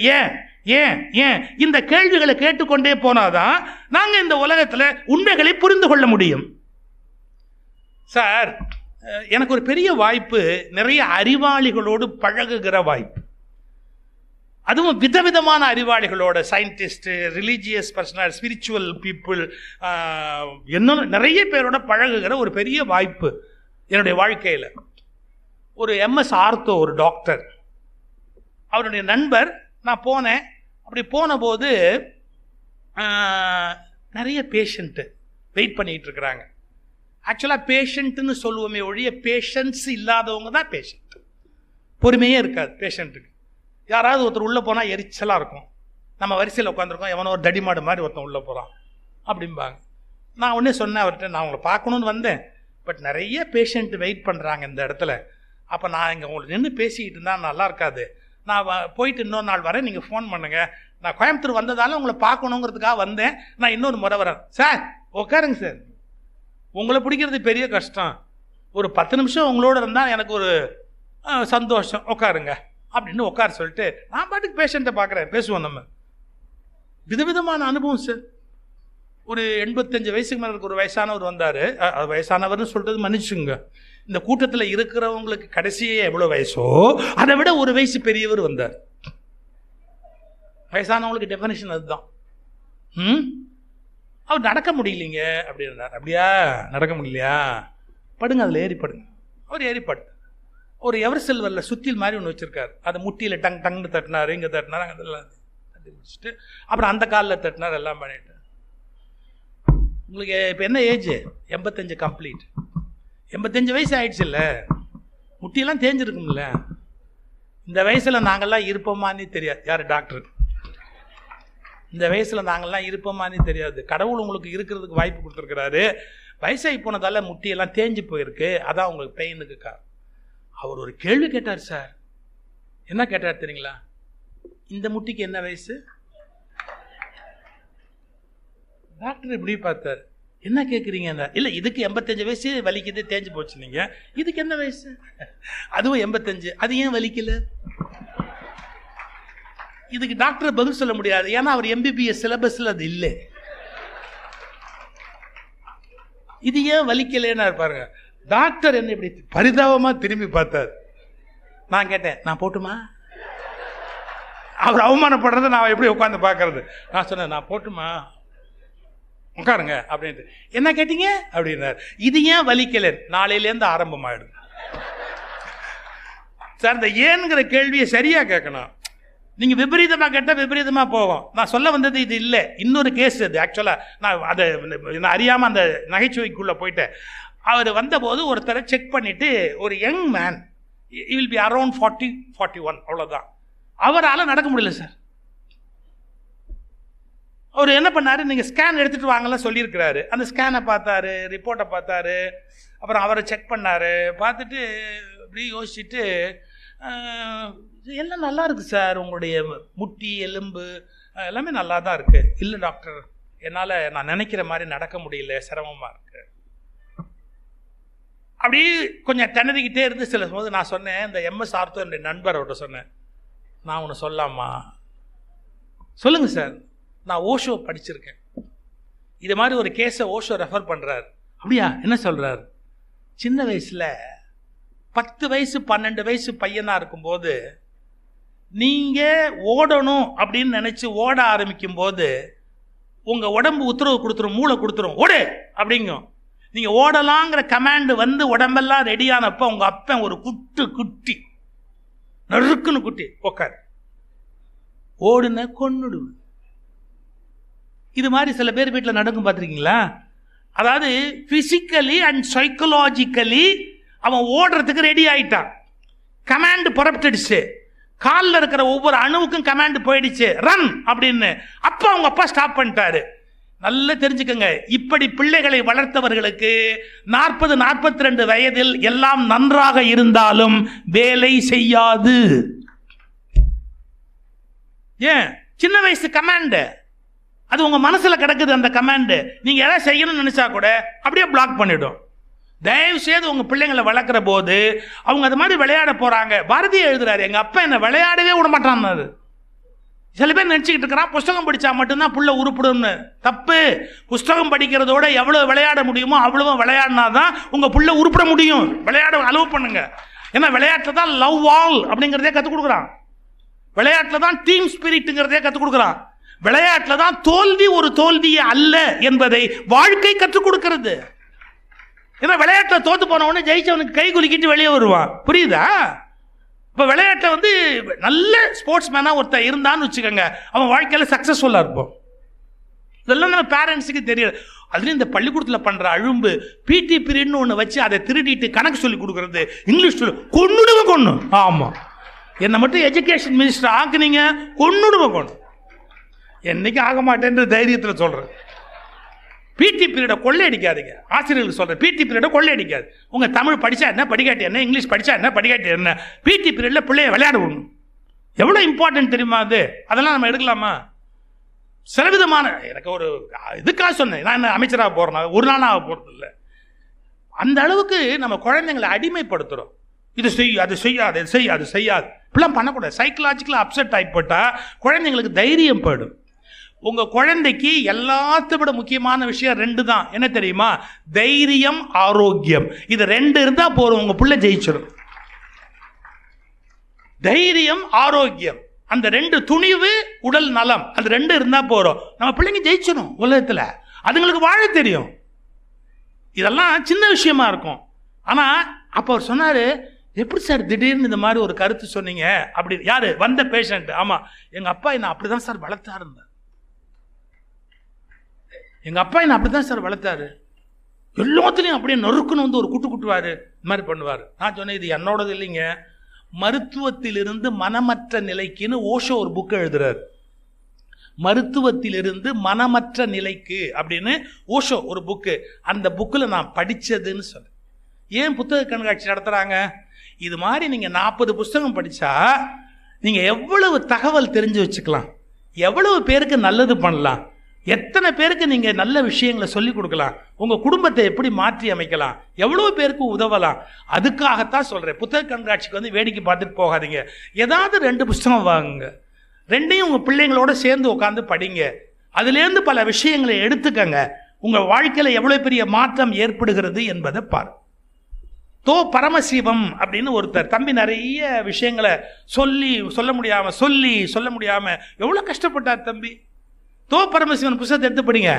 Speaker 1: ஏன் இந்த கேள்விகளை கேட்டுக்கொண்டே போனாதான் நாங்க இந்த உலகத்துல உண்மைகளை புரிந்து கொள்ள முடியும். சார், எனக்கு ஒரு பெரிய வாய்ப்பு, நிறைய அறிவாளிகளோடு பழகுகிற வாய்ப்பு. அதுவும் விதவிதமான அறிவாளிகளோட, scientist, religious personal, spiritual people, இன்னும் நிறைய பேரோட பழகுகிற ஒரு பெரிய வாய்ப்பு என்னுடைய வாழ்க்கையில். ஒரு MS ஆர்த்தோ, ஒரு டாக்டர், அவருடைய நண்பர். நான் போனேன். அப்படி போன போது நிறைய பேஷண்ட்டு வெயிட் பண்ணிட்டு இருக்கிறாங்க. ஆக்சுவலாக பேஷண்ட்டுன்னு சொல்லுவோமே ஒழிய பேஷன்ஸ் இல்லாதவங்க தான் பேஷண்ட். பொறுமையே இருக்காது பேஷண்ட்டுக்கு. யாராவது ஒருத்தர் உள்ளே போனால் எரிச்சலாக இருக்கும். நம்ம வரிசையில் உட்காந்துருக்கோம், எவனோ ஒரு தடிமாடு மாதிரி ஒருத்தன் உள்ளே போகிறான் அப்படிம்பாங்க. நான் ஒன்றே சொன்னேன் அவர்கிட்ட, நான் உங்களை பார்க்கணுன்னு வந்தேன், பட் நிறைய பேஷண்ட் வெயிட் பண்ணுறாங்க இந்த இடத்துல. அப்போ நான் இங்கே உங்களுக்கு நின்று பேசிக்கிட்டு இருந்தால் நல்லா இருக்காது, நான் போயிட்டு இன்னொரு நாள் வரேன், நீங்கள் ஃபோன் பண்ணுங்கள். நான் கோயம்புத்தூர் வந்ததால உங்களை பார்க்கணுங்கிறதுக்காக வந்தேன், நான் இன்னொரு முறை வரேன். சார் உட்காருங்க சார், உங்களை பிடிக்கிறது பெரிய கஷ்டம், ஒரு 10 நிமிஷம் உங்களோட இருந்தால் எனக்கு ஒரு சந்தோஷம், உட்காருங்க அப்படின்னு உட்கார சொல்லிட்டு நான் பாட்டுக்கு பேஷண்ட்டை பார்க்குறேன், பேசுவோம். நம்ம விதவிதமான அனுபவம் சார். ஒரு 85 வயசுக்கு மேலே ஒரு வயசானவர் வந்தார். வயசானவர்னு சொல்கிறது மன்னிச்சுங்க, இந்த கூட்டத்தில் இருக்கிறவங்களுக்கு கடைசியே எவ்வளோ வயசோ அதை விட ஒரு வயசு பெரியவர் வந்தார். வயசானவங்களுக்கு டெஃபினேஷன் அதுதான். அவர் நடக்க முடியலைங்க அப்படின்னார். அப்படியா, நடக்க முடியலையா, படுங்க, அதில் ஏறி படுங்க. அவர் ஏறி படுத்து ஒரு எவர் சில்வரில் சுத்தியில் மாதிரி ஒன்று வச்சுருக்காரு. அதை முட்டியில் டங்னு தட்டினார், இங்கே தட்டினார், அதெல்லாம் தட்டி முடிச்சுட்டு அப்புறம் அந்த காலில் தட்டினார், எல்லாம் பண்ணிட்டு. உங்களுக்கு இப்போ என்ன ஏஜ்? 85 கம்ப்ளீட். 85 வயசு ஆயிடுச்சு இல்லை, முட்டியெல்லாம் தேஞ்சிருக்கும்ல. இந்த வயசில் நாங்கள்லாம் இருப்போமான்னு தெரியாது. யார்? டாக்டர். இந்த வயசில் நாங்கள்லாம் இருப்போமான்னு தெரியாது. கடவுள் உங்களுக்கு இருக்கிறதுக்கு வாய்ப்பு கொடுத்துருக்கிறாரு. வயசாகி போனதால் முட்டியெல்லாம் தேஞ்சு போயிருக்கு, அதான் உங்களுக்கு பெயினுக்கு காரணம். அவர் ஒரு கேள்வி கேட்டார் சார். என்ன கேட்டார் தெரியுங்களா? இந்த முட்டிக்கு என்ன வயசு? டாக்டர் இப்படி பார்த்தார். என்ன கேட்குறீங்க? இல்லை, இதுக்கு 85 வயசு, வலிக்குது, தேஞ்சு போச்சு. நீங்கள் இதுக்கு என்ன வயசு? அதுவும் 85. அது ஏன் வலிக்கல? இதுக்கு டாக்டர் பதில் சொல்ல முடியாது. ஏன்னா அவர் MBBS சிலபஸில் அது இல்லை. இது ஏன் வலிக்கலன்னு பாருங்க. டாக்டர் என்ன இப்படி பரிதாபமாக திரும்பி பார்த்தார். நான் கேட்டேன், நான் போட்டுமா? அவர் அவமானப்படுறத நான் எப்படி உட்காந்து பார்க்கறது? நான் சொன்னேன், நான் போட்டுமா? உட்காருங்க அப்படின்ட்டு. என்ன கேட்டீங்க அப்படின்னார். இது ஏன் வலிக்கல? நாளையிலேருந்து ஆரம்பமாயிடும் சார். இந்த ஏன்கிற கேள்வியை சரியா கேட்கணும். நீங்க விபரீதமா கேட்டால் விபரீதமா போகும். நான் சொல்ல வந்தது இது இல்லை, இன்னொரு கேஸ் அது. ஆக்சுவலா நான் அதை அறியாம அந்த நகைச்சுவைக்குள்ள போயிட்டேன். அவர் வந்தபோது ஒருத்தரை செக் பண்ணிட்டு, ஒரு young man, he will be around 40-41, அவ்வளோதான். அவரால் நடக்க முடியல சார். அவர் என்ன பண்ணாரு, நீங்கள் ஸ்கேன் எடுத்துகிட்டு வாங்கலாம் சொல்லியிருக்கிறாரு. அந்த ஸ்கேனை பார்த்தாரு, ரிப்போர்ட்டை பார்த்தாரு, அப்புறம் அவரை செக் பண்ணார். பார்த்துட்டு இப்படி யோசிச்சுட்டு, எல்லாம் நல்லா இருக்குது சார், உங்களுடைய முட்டி எலும்பு எல்லாமே நல்லா தான் இருக்குது. இல்லை டாக்டர், என்னால் நான் நினைக்கிற மாதிரி நடக்க முடியல, சிரமமாக இருக்குது. அப்படி கொஞ்சம் திணறிக்கிட்டே இருந்து சில போது நான் சொன்னேன், இந்த MS ஆர்த்தோ என்னுடைய நண்பர் அவர்கிட்ட சொன்னேன், நான் ஒன்று சொல்லாமா? சொல்லுங்கள் சார். நான் ஓஷோ படிச்சிருக்கேன். இது மாதிரி ஒரு கேஸை ஓஷோ ரெஃபர் பண்ணுறாரு. அப்படியா? என்ன சொல்கிறார்? சின்ன வயசில் 10 வயசு 12 வயசு பையனாக இருக்கும்போது நீங்கள் ஓடணும் அப்படின்னு நினச்சி ஓட ஆரம்பிக்கும் போது உங்கள் உடம்பு உத்தரவு கொடுத்துரும், மூளை கொடுத்துரும், ஓடு அப்படிங்கும். நீங்கள் ஓடலாங்கிற கமாண்டு வந்து உடம்பெல்லாம் ரெடியானப்போ உங்கள் அப்பன் ஒரு குட்டி நறுக்குன்னு குட்டி உக்கார், ஓடுன கொன்னுடு. இது மாதிரி சில பேர் வீட்டில் நடக்கும், பார்த்துருக்கீங்களா? அதாவது பிசிக்கலி அண்ட் சைக்கலாஜிக்கலி அவன் ஓடுறதுக்கு ரெடி ஆயிட்டான். கமாண்டு புறப்பட்டுடுச்சு, காலில் இருக்கிற ஒவ்வொரு அணுவுக்கும் கமாண்டு போயிடுச்சு, ரன் அப்படின்னு. அப்போ அவங்க அப்பா ஸ்டாப் பண்ணிட்டாரு. நல்லா தெரிஞ்சுக்கங்க, இப்படி பிள்ளைகளை வளர்த்தவர்களுக்கு 40-42 வயதில் எல்லாம் நன்றாக இருந்தாலும் வேலை செய்யாது. ஏன்? சின்ன வயசு கமாண்டு அது உங்க மனசுல கிடக்குது. அந்த கமாண்டு நீங்க எதாவது செய்யணும்னு நினைச்சா கூட அப்படியே பிளாக் பண்ணிடும். தயவு செய்து உங்க பிள்ளைங்களை வளர்க்குற போது அவங்க அது மாதிரி விளையாட போறாங்க. பாரதி எழுதுறாரு, எங்க அப்பா என்ன விளையாடவே விட மாட்டான். சில பேர் நினைச்சுக்கிட்டு இருக்கிறான் புஸ்தகம் படிச்சா மட்டும்தான் புள்ள உருப்படும்னு. தப்பு. புஸ்தகம் படிக்கிறதோட எவ்வளவு விளையாட முடியுமோ அவ்வளவு விளையாடினாதான் உங்க புள்ள உருப்பட முடியும். விளையாட அலோவ் பண்ணுங்க. ஏன்னா விளையாட்டுல தான் லவ் ஆல் அப்படிங்கிறதே கற்றுக் கொடுக்குறான். விளையாட்டுல தான் டீம் ஸ்பிரிட்ங்கிறதே கற்றுக் கொடுக்குறான். விளையாட்டுல தான் தோல்வி ஒரு தோல்வியே அல்ல என்பதை வாழ்க்கை கற்றுக் கொடுக்கிறது. ஏன்னா விளையாட்டுல தோத்து போனவனே ஜெயிச்சவனுக்கு கை குலுக்கிட்டு வெளியே வருவான். புரியுதா? இப்போ விளையாட்டில் நல்ல ஸ்போர்ட்ஸ் மேனாக ஒருத்தர் இருந்தான்னு வச்சுக்கோங்க, அவன் வாழ்க்கையில் சக்ஸஸ்ஃபுல்லாக இருப்போம். இதெல்லாம் நம்ம பேரண்ட்ஸுக்கு தெரியாது. அதுலேயும் இந்த பள்ளிக்கூடத்தில் பண்ணுற அழும்பு, பிடி பீரியட்னு ஒன்று வச்சு அதை திருடிட்டு கணக்கு சொல்லி கொடுக்குறது, இங்கிலீஷ் சொல்லி கொன்னுடுங்க. ஆமாம், என்னை மட்டும் எஜுகேஷன் மினிஸ்டர் ஆக்குனீங்க, கொன்னுடுங்க. என்னைக்கு ஆக மாட்டேன்ற தைரியத்தில் சொல்கிறேன். பிடி பீரியடை கொள்ளையடிக்காதீங்க. ஆசிரியர்களுக்கு சொல்கிறேன், பிடி பீரியடை கொள்ளையடிக்காது. உங்கள் தமிழ் படித்தா என்ன, படிக்காட்டி என்ன, இங்கிலீஷ் படித்தா என்ன, படிக்காட்டி என்ன, பிடி பீரியடில் பிள்ளைய விளையாட விடணும். எவ்வளோ இம்பார்ட்டன்ட் தெரியுமா அது? அதெல்லாம் நம்ம எடுக்கலாமா? சில விதமான எனக்கு ஒரு இதுக்காக சொன்னேன். நான் என்ன அமைச்சராக போகிறேன், ஒரு நாளாக போகிறது இல்லை. அந்த அளவுக்கு நம்ம குழந்தைங்களை அடிமைப்படுத்துகிறோம். இது செய், அது செய்யாது, இது செய், அது செய்யாது, இப்படிலாம் பண்ணக்கூடாது. சைக்கலாஜிக்கலாக அப்செட் ஆகிப்பட்டால் குழந்தைங்களுக்கு தைரியம் போயிடும். உங்க குழந்தைக்கு எல்லாத்தை விட முக்கியமான விஷயம் 2 தான். என்ன தெரியுமா? தைரியம், ஆரோக்கியம். இது 2 இருந்தா போறோம், உங்க பிள்ளை ஜெயிச்சிடும். தைரியம், ஆரோக்கியம், அந்த 2, துணிவு, உடல் நலம், அது 2 இருந்தா போறோம், நம்ம பிள்ளைங்க ஜெயிச்சிடும் உலகத்துல. அதுங்களுக்கு வாழ தெரியும். இதெல்லாம் சின்ன விஷயமா இருக்கும். ஆனா அப்ப அவர் சொன்னாரு, எப்படி சார் திடீர்னு இந்த மாதிரி ஒரு கருத்து சொன்னீங்க அப்படி? யாரு? வந்த பேஷண்ட். ஆமா, எங்க அப்பா என்ன அப்படிதான் சார் வளர்த்தாரு. எங்க அப்பா என்ன அப்படிதான் சார் வளர்த்தாரு. எல்லாத்துலையும் அப்படியே நொறுக்குன்னு ஒரு குட்டுவாரு, இந்த மாதிரி பண்ணுவார். நான் சொன்னேன், இது என்னோடது இல்லைங்க, மருத்துவத்திலிருந்து மனமற்ற நிலைக்குன்னு ஓஷோ ஒரு புக் எழுதுறாரு. மருத்துவத்திலிருந்து மனமற்ற நிலைக்கு அப்படின்னு ஓஷோ ஒரு புக்கு. அந்த புக்கில் நான் படித்ததுன்னு சொன்னேன். ஏன் புத்தக கண்காட்சி நடத்துகிறாங்க? இது மாதிரி நீங்கள் 40 புஸ்தகம் படித்தா நீங்கள் எவ்வளவு தகவல் தெரிஞ்சு வச்சுக்கலாம், எவ்வளவு பேருக்கு நல்லது பண்ணலாம், எத்தனை பேருக்கு நீங்கள் நல்ல விஷயங்களை சொல்லிக் கொடுக்கலாம், உங்கள் குடும்பத்தை எப்படி மாற்றி அமைக்கலாம், எவ்வளோ பேருக்கு உதவலாம். அதுக்காகத்தான் சொல்கிறேன், புத்தக கண்காட்சிக்கு வந்து வேடிக்கை பார்த்துட்டு போகாதீங்க. ஏதாவது 2 புத்தகம் வாங்குங்க, 2ஐயும் உங்கள் பிள்ளைங்களோட சேர்ந்து உட்காந்து படிங்க. அதுலேருந்து பல விஷயங்களை எடுத்துக்கங்க. உங்கள் வாழ்க்கையில் எவ்வளோ பெரிய மாற்றம் ஏற்படுகிறது என்பதை பாரு. தோ பரமசிவம் அப்படின்னு ஒருத்தர் தம்பி நிறைய விஷயங்களை சொல்ல முடியாமல் எவ்வளோ கஷ்டப்பட்டார் தம்பி. தோ பரமசிவன் புத்தகத்தை எடுத்து படிங்க.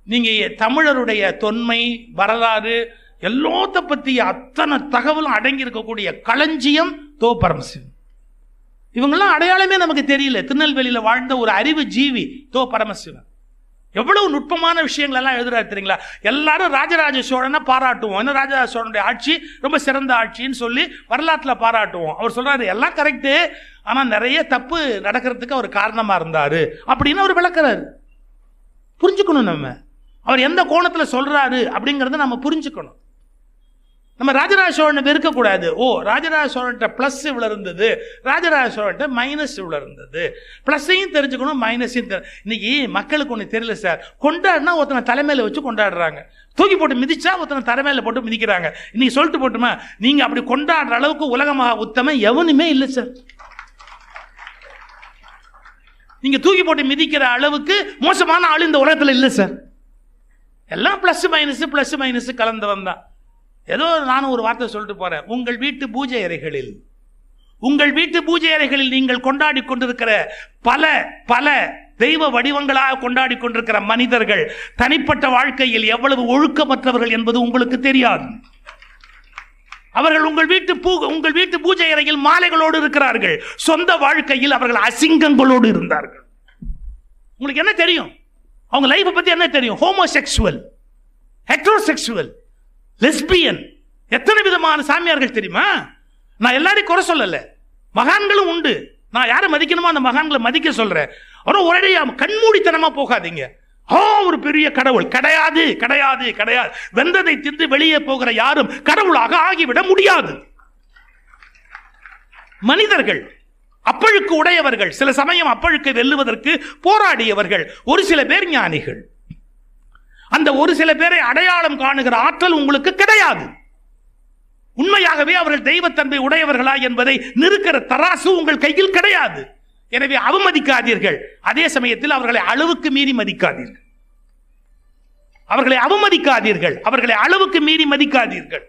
Speaker 1: நீங்கள் தமிழருடைய தொன்மை வரலாறு எல்லாத்த பற்றி அத்தனை தகவலும் அடங்கி இருக்கக்கூடிய களஞ்சியம் தோ பரமசிவன். இவங்கெல்லாம் அடையாளமே நமக்கு தெரியல. திருநெல்வேலியில் வாழ்ந்த ஒரு அறிவு ஜீவி தோ பரமசிவன். எவ்வளவு நுட்பமான விஷயங்கள் எல்லாம் எழுதுறாரு தெரியுங்களா? எல்லாரும் ராஜராஜ சோழனை பாராட்டுவோம், ஏன்னா ராஜராஜ சோழனுடைய ஆட்சி ரொம்ப சிறந்த ஆட்சின்னு சொல்லி வரலாற்றில் பாராட்டுவோம். அவர் சொல்றாரு எல்லாம் கரெக்டு, ஆனால் நிறைய தப்பு நடக்கிறதுக்கு அவர் காரணமாக இருந்தார் அப்படின்னு அவர் விளக்குறாரு. புரிஞ்சுக்கணும், நம்ம அவர் எந்த கோணத்தில் சொல்றாரு அப்படிங்கிறத நம்ம புரிஞ்சுக்கணும். நம்ம ராஜராஜ சோழனை வெறுக்கக்கூடாது. ராஜராஜ சோழன்ட்ட ப்ளஸ் இவ்வளோ இருந்தது, ராஜராஜ சோழன்ட்ட மைனஸ் இவ்வளோ இருந்தது. ப்ளஸ்ஸையும் தெரிஞ்சுக்கணும், மைனஸையும் இன்னைக்கு மக்களுக்கு ஒன்று தெரியல சார். கொண்டாடினா ஒருத்தனை தலைமையில் வச்சு கொண்டாடுறாங்க, தூக்கி போட்டு மிதிச்சா ஒருத்தனை தலைமையில் போட்டு மிதிக்கிறாங்க. இன்னைக்கு சொல்லிட்டு போட்டுமா, நீங்கள் அப்படி கொண்டாடுற அளவுக்கு உலகமாக உத்தமன் எவனுமே இல்லை சார். நீங்கள் தூக்கி போட்டு மிதிக்கிற அளவுக்கு மோசமான ஆள் இந்த உலகத்தில் இல்லை சார். எல்லாம் ப்ளஸ் மைனஸ் கலந்தவன் தான். ஏதோ நானும் ஒரு வார்த்தை சொல்லிட்டு போறேன். உங்கள் வீட்டு பூஜை அறைகளில் நீங்கள் கொண்டாடி கொண்டிருக்கிற பல தெய்வ வடிவங்களாக கொண்டாடி கொண்டிருக்கிற மனிதர்கள் தனிப்பட்ட வாழ்க்கையில் எவ்வளவு ஒழுக்கமற்றவர்கள் என்பது உங்களுக்கு தெரியாது. அவர்கள் உங்கள் வீட்டு பூஜை அறையில் மாலைகளோடு இருக்கிறார்கள், சொந்த வாழ்க்கையில் அவர்கள் அசிங்கங்களோடு இருந்தார்கள். உங்களுக்கு என்ன தெரியும்? அவங்க லைஃப்பை பத்தி என்ன தெரியும்? ஹோமோசெக்சுவல், ஹெட்ரோசெக்சுவல், லெஸ்பியன், எத்தனை விதமான சாமியார்கள் தெரியுமா? நான் எல்லாரையும் குறை சொல்லல, மகான்களும் உண்டு. நான் யாரை மதிக்கணுமோ அந்த மகான்களை மதிக்க சொல்றேன். ஆனால் ஒரே கண்மூடித்தனமா போகாதீங்க. ஒரு பெரிய கடவுள் கிடையாது. வெந்ததை தின்று வெளியே போகிற யாரும் கடவுளாக ஆகிவிட முடியாது. மனிதர்கள் அப்பழுக்கு உடையவர்கள், சில சமயம் அப்பழுக்கை வெல்லுவதற்கு போராடியவர்கள், ஒரு சில பேர் ஞானிகள். அந்த ஒரு சில பேரை அடையாளம் காணுகிற ஆற்றல் உங்களுக்கு கிடையாது. உண்மையாகவே அவர்கள் தெய்வத்தன்மை உடையவர்களா என்பதை நிறுக்கிற தராசு உங்கள் கையில் கிடையாது. எனவே அவமதிக்காதீர்கள். அதே சமயத்தில் அவர்களை அளவுக்கு மீறி மதிக்காதீர்கள். அவர்களை அளவுக்கு மீறி மதிக்காதீர்கள்.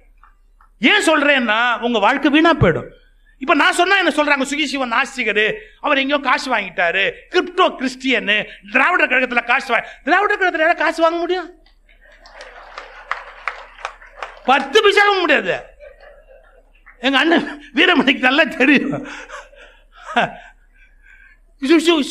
Speaker 1: ஏன் சொல்றேன்னா, உங்க வாழ்க்கை வீணா போயிடும். இப்ப நான் சொன்னா என்ன சொல்றாங்க? சுகிசிவன் நாஸ்திகரு, அவர் எங்கேயோ காசு வாங்கிட்டாரு, கிரிப்டோ கிறிஸ்டியன், திராவிடர் கழகத்துல திராவிடர் கழகத்துல காசு வாங்க முடியும்? 10 பைசா வாங்க முடியாது. எங்க அண்ணன் வீரமணிக்கு நல்லா தெரியும்.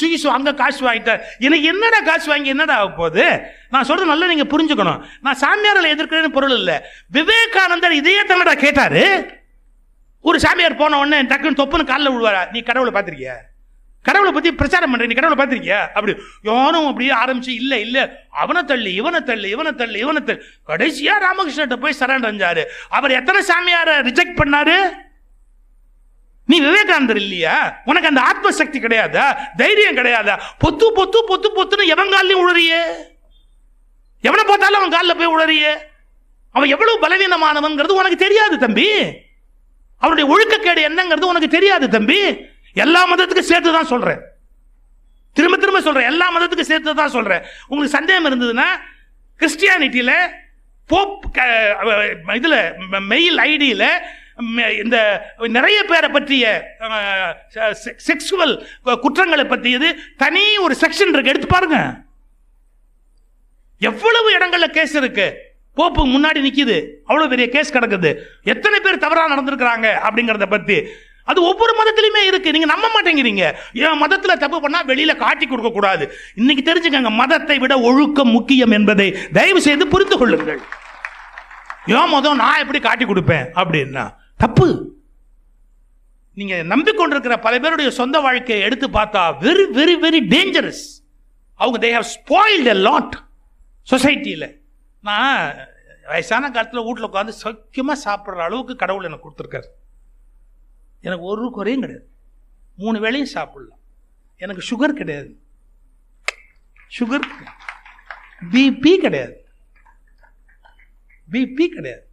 Speaker 1: சுகிசு அங்க காசு வாங்கிட்டார். எனக்கு என்னடா காசு வாங்கி என்னடா ஆக போகுது? நான் சொல்றது நல்லா நீங்க புரிஞ்சுக்கணும். நான் சாமியார்களை எதிர்க்கிறேன்னு பொருள் இல்லை. விவேகானந்தர் இதையே தன்னடா கேட்டாரு. ஒரு சாமியார் போன உடனே டக்குன்னு தொப்புன்னு காலில் விழுவாரா, நீ கடவுளை பார்த்திருக்கிய? கடவுளை பத்தி பிரச்சாரம் பண்ற, நீ கடவுளை பார்த்திருக்கியா? அப்படி யாரும் அப்படியே ஆரம்பிச்சு இல்ல அவனை தள்ளி கடைசியா ராமகிருஷ்ணன் போய் சரண் அடைஞ்சாரு. அவர் எத்தனை சாமியாரை ரிஜெக்ட் பண்ணாரு? நீ விவேகானந்தர் இல்லையா? உனக்கு அந்த ஆத்ம சக்தி கிடையாதா? தைரியம் கிடையாதா? பொத்துன்னு எவன் காலையும் உளறியே, எவனை பார்த்தாலும் அவன் காலில் போய் உளறியே. அவன் எவ்வளவு பலவீனமானவன்கிறது உனக்கு தெரியாது தம்பி. அவருடைய ஒழுக்கக்கேடு என்னங்கிறது உனக்கு தெரியாது தம்பி. எல்லா மதத்துக்கும் சேர்த்து தான் சொல்றேன், திரும்ப சொல்றேன், எல்லா மதத்துக்கும் சேர்த்து தான் சொல்றேன். உங்களுக்கு சந்தேகம் இருந்ததுன்னா கிறிஸ்டியானிட்டியில போப் இதுல மெயில் ஐடியில இந்த நிறைய பேரை பற்றிய செக்சுவல் குற்றங்களை பற்றியது தனி ஒரு செக்ஷன் இருக்கு, எடுத்து பாருங்க. எவ்வளவு இடங்கள்ல கேஸ் இருக்கு, போப்பு முன்னாடி நிக்குது, அவ்வளவு பெரிய கேஸ் கிடக்குது. எத்தனை பேர் தவறா நடந்திருக்கிறாங்க அப்படிங்கறத பத்தி அது ஒவ்வொரு மதத்திலுமே இருக்கு. நீங்க நம்ப மாட்டேங்கிறீங்க. என் மதத்துல தப்பு பண்ணா வெளியில காட்டி கொடுக்க கூடாது. இன்னைக்கு தெரிஞ்சுக்கங்க, மதத்தை விட ஒழுக்கம் முக்கியம் என்பதை தயவு செய்து புரிந்து கொள்ளுங்கள். ஏன் மதம் நான் எப்படி காட்டி கொடுப்பேன் அப்படின்னா தப்பு. நீங்க நம்பிக்கொண்டிருக்கிற பல பேருடைய சொந்த வாழ்க்கையை எடுத்து பார்த்தா வெரி வெரி வெரி டேஞ்சரஸ். அவங்க they have spoiled a lot சொசைட்டியில. நான் வயசான காலத்தில் வீட்டில் உட்காந்து சௌக்கியமாக சாப்பிட்ற அளவுக்கு கடவுள் எனக்கு கொடுத்துருக்காரு. எனக்கு ஒரு குறையும் கிடையாது. 3 வேளையும் சாப்பிடலாம். எனக்கு சுகர் கிடையாது, சுகர் பிபி கிடையாது, பிபி கிடையாது.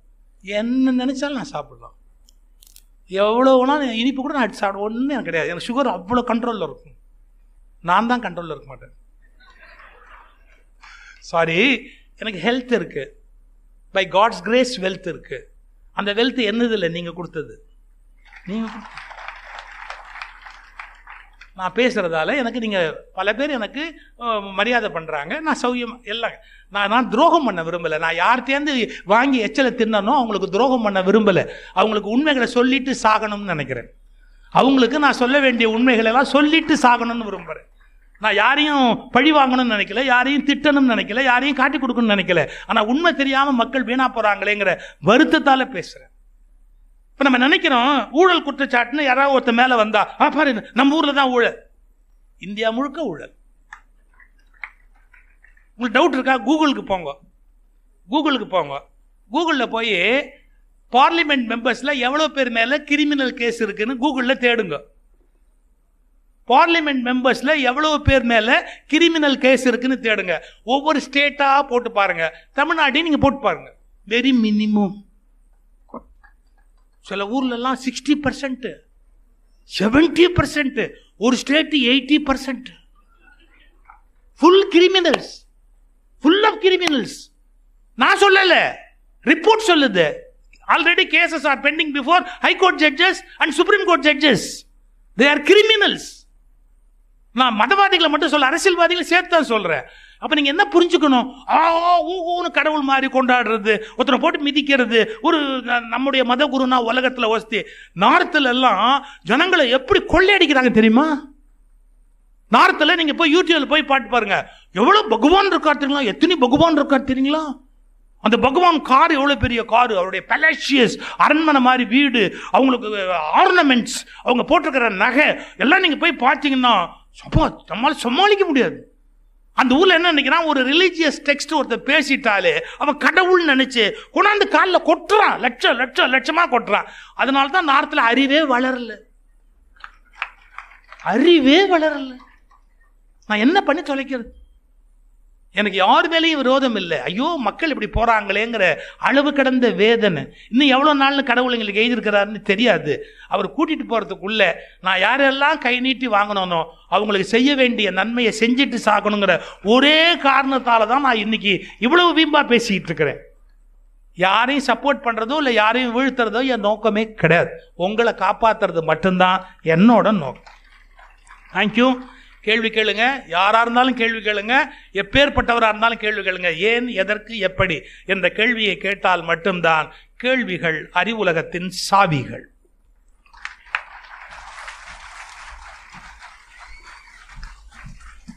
Speaker 1: என்ன நினைச்சாலும் நான் சாப்பிடலாம். எவ்வளோனா இனிப்பு கூட நான் சாப்பிட ஒன்றும் எனக்கு கிடையாது. எனக்கு சுகர் அவ்வளோ கண்ட்ரோலில் இருக்கும். நான் தான் கண்ட்ரோலில் இருக்க மாட்டேன். சாரி, எனக்கு ஹெல்த் இருக்கு, பை காட்ஸ் கிரேஸ் வெல்த் இருக்கு. அந்த வெல்த் என்னது இல்லை, நீங்கள் கொடுத்தது. நீங்கள் நான் பேசுகிறதால எனக்கு நீங்கள் பல பேர் எனக்கு மரியாதை பண்ணுறாங்க. நான் சௌரியம் எல்லாம் நான் துரோகம் பண்ண விரும்பலை. நான் யார்கிட்டேருந்து வாங்கி எச்சலை தின்னனோ அவங்களுக்கு துரோகம் பண்ண விரும்பலை. அவங்களுக்கு உண்மைகளை சொல்லிட்டு சாகணும்னு நினைக்கிறேன். அவங்களுக்கு நான் சொல்ல வேண்டிய உண்மைகளை எல்லாம் சொல்லிட்டு சாகணும்னு விரும்புகிறேன். நான் யாரையும் பழி வாங்கணும்னு நினைக்கல, யாரையும் திட்டணும்னு நினைக்கல, யாரையும் காட்டி கொடுக்கணும்னு நினைக்கல. ஆனால் உண்மை தெரியாமல் மக்கள் வீணா போகிறாங்களேங்கிற வருத்தத்தால் பேசுகிறேன். இப்போ நம்ம நினைக்கிறோம் ஊழல் குற்றச்சாட்டுன்னு யாராவது ஒருத்த மேலே வந்தா பாரு நம்ம ஊரில் தான் ஊழல், இந்தியா முழுக்க ஊழல். உங்களுக்கு டவுட் இருக்கா? கூகுளுக்கு போங்க, கூகுளில் போய் பார்லிமெண்ட் மெம்பர்ஸில் எவ்வளோ பேர் மேலே கிரிமினல் கேஸ் இருக்குன்னு கூகுளில் தேடுங்க. பார்லிமெண்ட் மெம்பர்ஸில் எவ்வளோ பேர் மேலே கிரிமினல் கேஸ் இருக்குன்னு தேடுங்க. ஒவ்வொரு ஸ்டேட்டாக போட்டு பாருங்க. தமிழ்நாட்டையும் நீங்கள் போட்டு பாருங்க. Very minimum. சில ஊர்லெல்லாம் 60%, 70%, ஒரு state 80%. Full criminals, full of criminals. நான் சொல்லல, ரிப்போர்ட் சொல்லுது. Already cases are pending before high court judges and supreme court judges. They are criminals. நான் மதவாதிகளை மட்டும் சொல்ல, அரசியல்வாதிகளை சேர்த்து தான் சொல்றேன். அப்ப நீங்க என்ன புரிஞ்சுக்கணும்? ஊன்னு கடவுள் மாதிரி கொண்டாடுறது, ஒருத்தனை போட்டு மிதிக்கிறது, ஒரு நம்முடைய மத குருனா உலகத்துல வசதி. நார்த்ல எல்லாம் ஜனங்களை எப்படி கொள்ளையடிக்கிறாங்க தெரியுமா? நார்த்ல நீங்க போய் யூடியூப்ல போய் பாட்டு பாருங்க. எவ்வளவு பகவான் இருக்கார் தெரியுங்களா? எத்தனை பகவான் இருக்கார் தெரியுங்களா? அந்த பகவான் கார் எவ்வளவு பெரிய கார், அவருடைய பேலஷியஸ் அரண்மனை மாதிரி வீடு, அவங்களுக்கு ஆர்னமெண்ட்ஸ், அவங்க போட்டிருக்கிற நகை எல்லாம் நீங்க போய் பார்த்தீங்கன்னா நம்மளால சமாளிக்க முடியாது. அந்த ஊர்ல என்ன நினைக்கிறான், ஒரு ரிலீஜியஸ் டெக்ஸ்ட் ஒருத்தர் பேசிட்டாலே அவன் கடவுள் நினைச்சு கொண்டாந்து காலில் கொட்டுறான், லட்சமா கொட்டுறான். அதனால தான் நார்த்ல அறிவே வளரல. நான் என்ன பண்ணி தொலைக்கிறது? எனக்கு யார் மேலேயும் விரோதம் இல்லை. ஐயோ மக்கள் இப்படி போறாங்களேங்கிற அளவு கடந்த வேதனை. இன்னும் எவ்வளோ நாள்னு கடவுள் எங்களுக்கு எழுதியிருக்கிறாருன்னு தெரியாது. அவர் கூட்டிட்டு போறதுக்குள்ள நான் யாரெல்லாம் கை நீட்டி வாங்கணும்னோ அவங்களுக்கு செய்ய வேண்டிய நன்மையை செஞ்சுட்டு சாகணுங்கிற ஒரே காரணத்தால தான் நான் இன்னைக்கு இவ்வளவு வீம்பா பேசிட்டு இருக்கிறேன். யாரையும் சப்போர்ட் பண்றதோ இல்லை யாரையும் வீழ்த்துறதோ என் நோக்கமே கிடையாது. உங்களை காப்பாத்துறது மட்டும்தான் என்னோட நோக்கம். தேங்க்யூ. கேள்வி கேளுங்க, யாரா இருந்தாலும் கேள்வி கேளுங்க, எப்பேற்பட்டவராக இருந்தாலும் கேள்வி கேளுங்க. ஏன், எதற்கு, எப்படி என்ற கேள்வியை கேட்டால் மட்டும்தான் கேள்விகள் அறிவுலகத்தின் சாவிகள்.